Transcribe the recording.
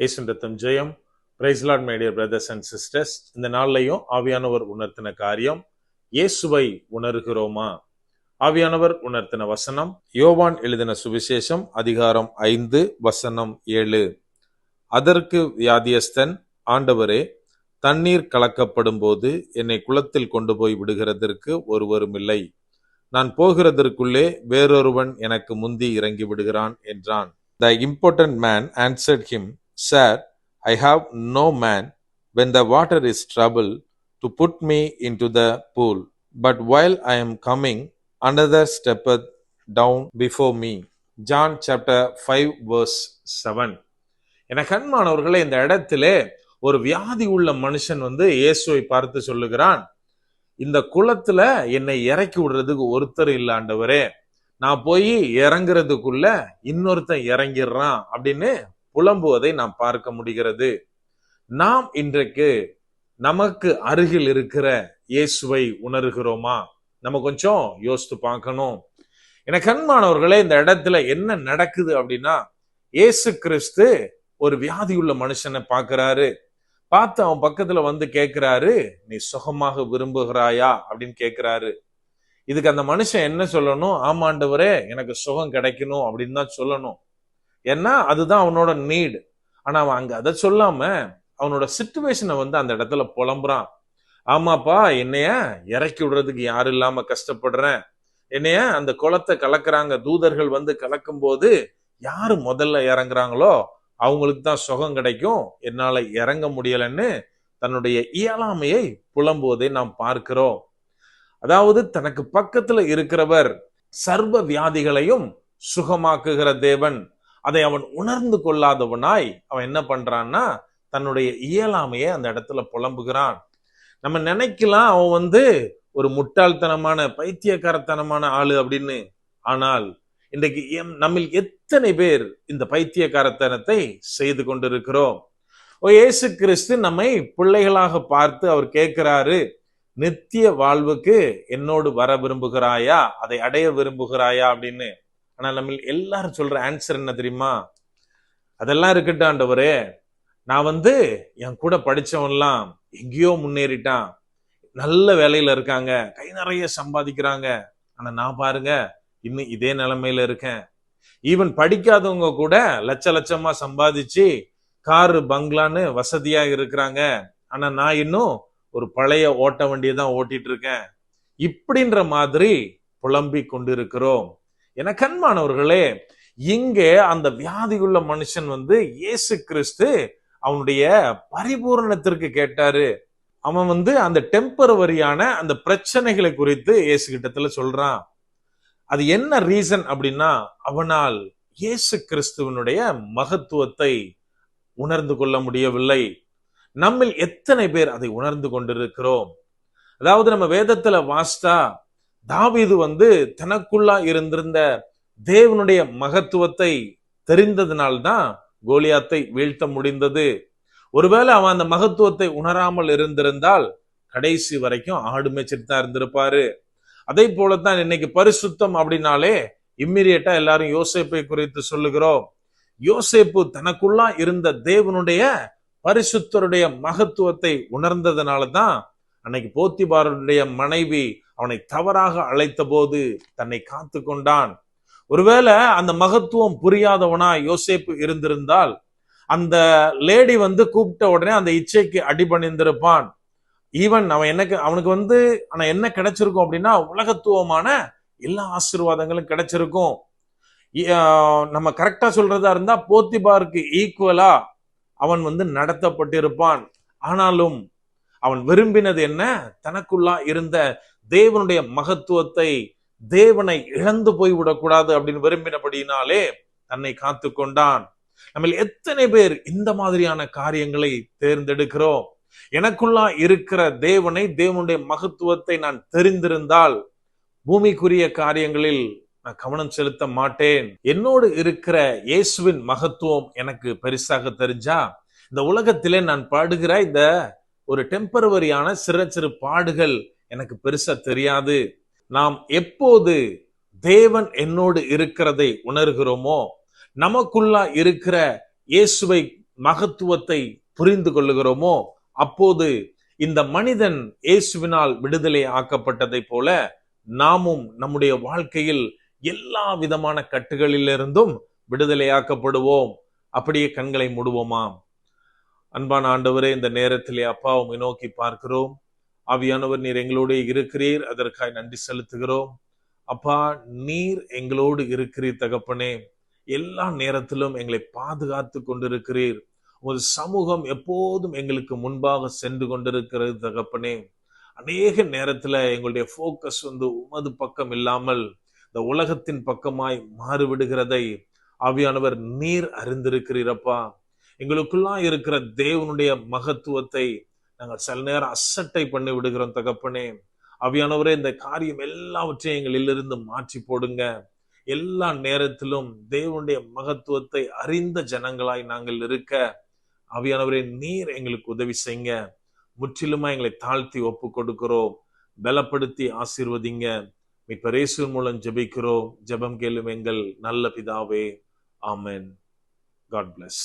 இயேசுவின் ரத்தம் ஜெயம். Praise Lord my dear brothers and sisters. இந்த நாள்லையும் ஆவியானவர் உணர்த்தின காரியம், இயேசுவை உணர்கிறோமா? ஆவியானவர் உணர்த்தின வசனம் யோவான் எழுதின சுவிசேஷம் அதிகாரம் 5 வசனம் 7. அதற்கு வியாதியஸ்தன், ஆண்டவரே, தண்ணீர் கலக்கப்படும் போது என்னை குளத்தில் கொண்டு போய் விடுகிறதற்கு ஒருவரும் இல்லை. நான் போகிறதற்குள்ளே வேறொருவன் எனக்கு முந்தி இறங்கி விடுகிறான் என்றான். The important man answered him, Sir, I have no man when the water is troubled to put me into the pool. But while I am coming, another steppeth down before me. John chapter 5 verse 7. என கண்மானவர்களே, இந்த இடத்திலே ஒரு வியாதி உள்ள மனுஷன் இயேசுவை பார்த்து சொல்லுகிறான், இந்த குளத்துல என்னை இறக்கி விடுறதுக்கு ஒருத்தர் இல்ல ஆண்டவரே, நான் போய் இறங்குறதுக்குள்ள இன்னொருத்தன் இறங்கிடுறான் அப்படின்னு புலம்புவதை நாம் பார்க்க முடிகிறது. நாம் இன்றைக்கு நமக்கு அருகில் இருக்கிற இயேசுவை உணர்கிறோமா? நம்ம கொஞ்சம் யோசித்து பார்க்கணும். என கண்மானவர்களே, இந்த இடத்துல என்ன நடக்குது அப்படின்னா, இயேசு கிறிஸ்து ஒரு வியாதியுள்ள மனுஷனை பார்க்கிறாரு. பார்த்து அவன் பக்கத்துல கேட்கிறாரு, நீ சுகமாக விரும்புகிறாயா அப்படின்னு கேட்கிறாரு. இதுக்கு அந்த மனுஷன் என்ன சொல்லணும்? ஆமாண்டவரே, எனக்கு சுகம் கிடைக்கணும் அப்படின்னு தான் சொல்லணும். ஏன்னா அதுதான் அவனோட நீட். ஆனா அவன் அங்க அதை சொல்லாம அவனோட சிச்சுவேஷனை அந்த இடத்துல புலம்புறான். ஆமாப்பா, என்னைய இறக்கி விடுறதுக்கு யாரும் இல்லாம கஷ்டப்படுறேன். என்னைய அந்த குளத்தை கலக்குறாங்க, தூதர்கள் கலக்கும் போது யாரு முதல்ல இறங்குறாங்களோ அவங்களுக்கு தான் சுகம் கிடைக்கும், என்னால இறங்க முடியலன்னு தன்னுடைய இயலாமையை புலம்புவதை நாம் பார்க்கிறோம். அதாவது தனக்கு பக்கத்துல இருக்கிறவர் சர்வ வியாதிகளையும் சுகமாக்குகிற தேவன். அதை அவன் உணர்ந்து கொள்ளாதவனாய் அவன் என்ன பண்றான்னா, தன்னுடைய இயலாமையை அந்த இடத்துல புலம்புகிறான். நம்ம நினைக்கலாம் அவன் ஒரு முட்டாள்தனமான பைத்தியக்காரத்தனமான ஆளு அப்படின்னு. ஆனால் இன்றைக்கு நம்மில் எத்தனை பேர் இந்த பைத்தியக்காரத்தனத்தை செய்து கொண்டிருக்கிறோம்? இயேசு கிறிஸ்து நம்மை பிள்ளைகளாக பார்த்து அவர் கேட்கிறாரு, நித்திய வாழ்வுக்கு என்னோடு வர விரும்புகிறாயா, அதை அடைய விரும்புகிறாயா அப்படின்னு. ஆனா நம்ம எல்லாரும் சொல்ற ஆன்சர் என்ன தெரியுமா? அதெல்லாம் இருக்கட்டும் ஆண்டவரே, நான் என் கூட படிச்சவன்லாம் எங்கேயோ முன்னேறிட்டான், நல்ல வேலையில இருக்காங்க, கை நிறைய சம்பாதிக்கிறாங்க. ஆனா நான் பாருங்க இன்னும் இதே நிலைமையில இருக்கேன். ஈவன் படிக்காதவங்க கூட லட்ச லட்சமா சம்பாதிச்சு காரு பங்களான்னு வசதியா இருக்கிறாங்க. ஆனா நான் இன்னும் ஒரு பழைய ஓட்ட வண்டியை தான் ஓட்டிட்டு இருக்கேன். இப்படின்ற மாதிரி புலம்பி கொண்டிருக்கிறோம். என கண்மானவர்களே, இங்கே அந்த வியாதியுள்ள மனுஷன் இயேசு கிறிஸ்து அவனுடைய பரிபூரணத்திற்கு கேட்டாரு. அவன் அந்த டெம்பரவரியான அந்த பிரச்சனைகளை குறித்து இயேசு கிட்டத்துல சொல்றான். அது என்ன ரீசன் அப்படின்னா, அவனால் இயேசு கிறிஸ்துவனுடைய மகத்துவத்தை உணர்ந்து கொள்ள முடியவில்லை. நம்மில் எத்தனை பேர் அதை உணர்ந்து கொண்டிருக்கிறோம்? அதாவது நம்ம வேதத்துல வாசித்தா, தாவீது தனக்குள்ளா இருந்திருந்த தேவனுடைய மகத்துவத்தை தெரிந்ததுனால்தான் கோலியாத்தை வீழ்த்த முடிந்தது. ஒருவேளை அவன் அந்த மகத்துவத்தை உணராமல் இருந்திருந்தால் கடைசி வரைக்கும் ஆடு மேய்ச்சிட்டு தான் இருந்திருப்பாரு. அதே போலதான் இன்னைக்கு பரிசுத்தம் அப்படின்னாலே இம்மிடியட்டா எல்லாரும் யோசேப்பை குறித்து சொல்லுகிறோம். யோசேப்பு தனக்குள்ளா இருந்த தேவனுடைய பரிசுத்தருடைய மகத்துவத்தை உணர்ந்ததுனாலதான் அன்னைக்கு போத்திபாருடைய மனைவி அவனை தவறாக அழைத்த போது தன்னை காத்து கொண்டான். ஒருவேளை அந்த மகத்துவம் புரியாதவனா யோசேப்பு இருந்திருந்தால் அந்த லேடி கூப்பிட்ட உடனே அந்த இச்சைக்கு அடிபணிந்திருப்பான். ஈவன் அவனுக்கு ஆனா என்ன கிடைச்சிருக்கும் அப்படின்னா, உலகத்துவமான எல்லா ஆசீர்வாதங்களும் கிடைச்சிருக்கும். நம்ம கரெக்டா சொல்றதா இருந்தா போத்திபாருக்கு ஈக்குவலா அவன் நடத்தப்பட்டிருப்பான். ஆனாலும் அவன் விரும்பினது என்ன? தனக்குள்ளா இருந்த தேவனுடைய மகத்துவத்தை, தேவனை இழந்து போய் விடக்கூடாது அப்படின்னு விரும்பினபடினாலே தன்னை காத்து கொண்டான். நம்ம எத்தனை பேர் இந்த மாதிரியான காரியங்களை தேர்ந்தெடுக்கிறோம்? எனக்குள்ளா இருக்கிற தேவனை, தேவனுடைய மகத்துவத்தை நான் தெரிந்திருந்தால் பூமிக்குரிய காரியங்களில் நான் கவனம் செலுத்த மாட்டேன். என்னோடு இருக்கிற இயேசுவின் மகத்துவம் எனக்கு பெருசாக தெரிஞ்சா இந்த உலகத்திலே நான் பாடுகிற இந்த ஒரு டெம்பரவரியான சிறு பாடுகள் எனக்கு பெருசா தெரியாது. நாம் எப்போது தேவன் என்னோடு இருக்கிறதை உணர்கிறோமோ, நமக்குள்ளா இருக்கிற இயேசுவை மகத்துவத்தை புரிந்து கொள்ளுகிறோமோ அப்போது இந்த மனிதன் இயேசுவினால் விடுதலை ஆக்கப்பட்டதை போல நாமும் நம்முடைய வாழ்க்கையில் எல்லா விதமான கட்டுகளிலிருந்தும் விடுதலையாக்கப்படுவோம். அப்படியே கண்களை மூடுவோமா? அன்பான ஆண்டவரே, இந்த நேரத்திலே அப்பா உம்மை நோக்கி பார்க்கிறோம். ஆவியானவர், நீர் எங்களோடு இருக்கிறீர், அதற்காக நன்றி செலுத்துகிறோம். அப்பா, நீர் எங்களோடு இருக்கிறீர் தகப்பனே. எல்லா நேரத்திலும் எங்களை பாதுகாத்து கொண்டிருக்கிறீர். ஒரு சமூகம் எப்போதும் எங்களுக்கு முன்பாக சென்று கொண்டிருக்கிறது தகப்பனே. அநேக நேரத்துல எங்களுடைய போக்கஸ் உமது பக்கம் இல்லாமல் இந்த உலகத்தின் பக்கமாய் மாறிவிடுகிறதை ஆவியானவர் நீர் அறிந்திருக்கிறீரப்பா. எங்களுக்குள்ளா இருக்கிற தேவனுடைய மகத்துவத்தை நாங்கள் சில நேரம் அசட்டை பண்ணி விடுகிறோம் தகப்பனே. ஆவியானவரே, இந்த காரியம் எல்லாவற்றையும் எங்களிலிருந்து மாற்றி போடுங்க. எல்லா நேரத்திலும் தேவனுடைய மகத்துவத்தை அறிந்த ஜனங்களாய் நாங்கள் இருக்க ஆவியானவரே நீர் எங்களுக்கு உதவி செய்யுங்க. முற்றிலுமா எங்களை தாழ்த்தி ஒப்பு கொடுக்கிறோம். பலப்படுத்தி ஆசீர்வதிங்க. மீட்பர் இயேசுவின் மூலம் ஜெபிக்கிறோம். ஜெபம் கேளும் எங்கள் நல்ல பிதாவே. ஆமென். God bless.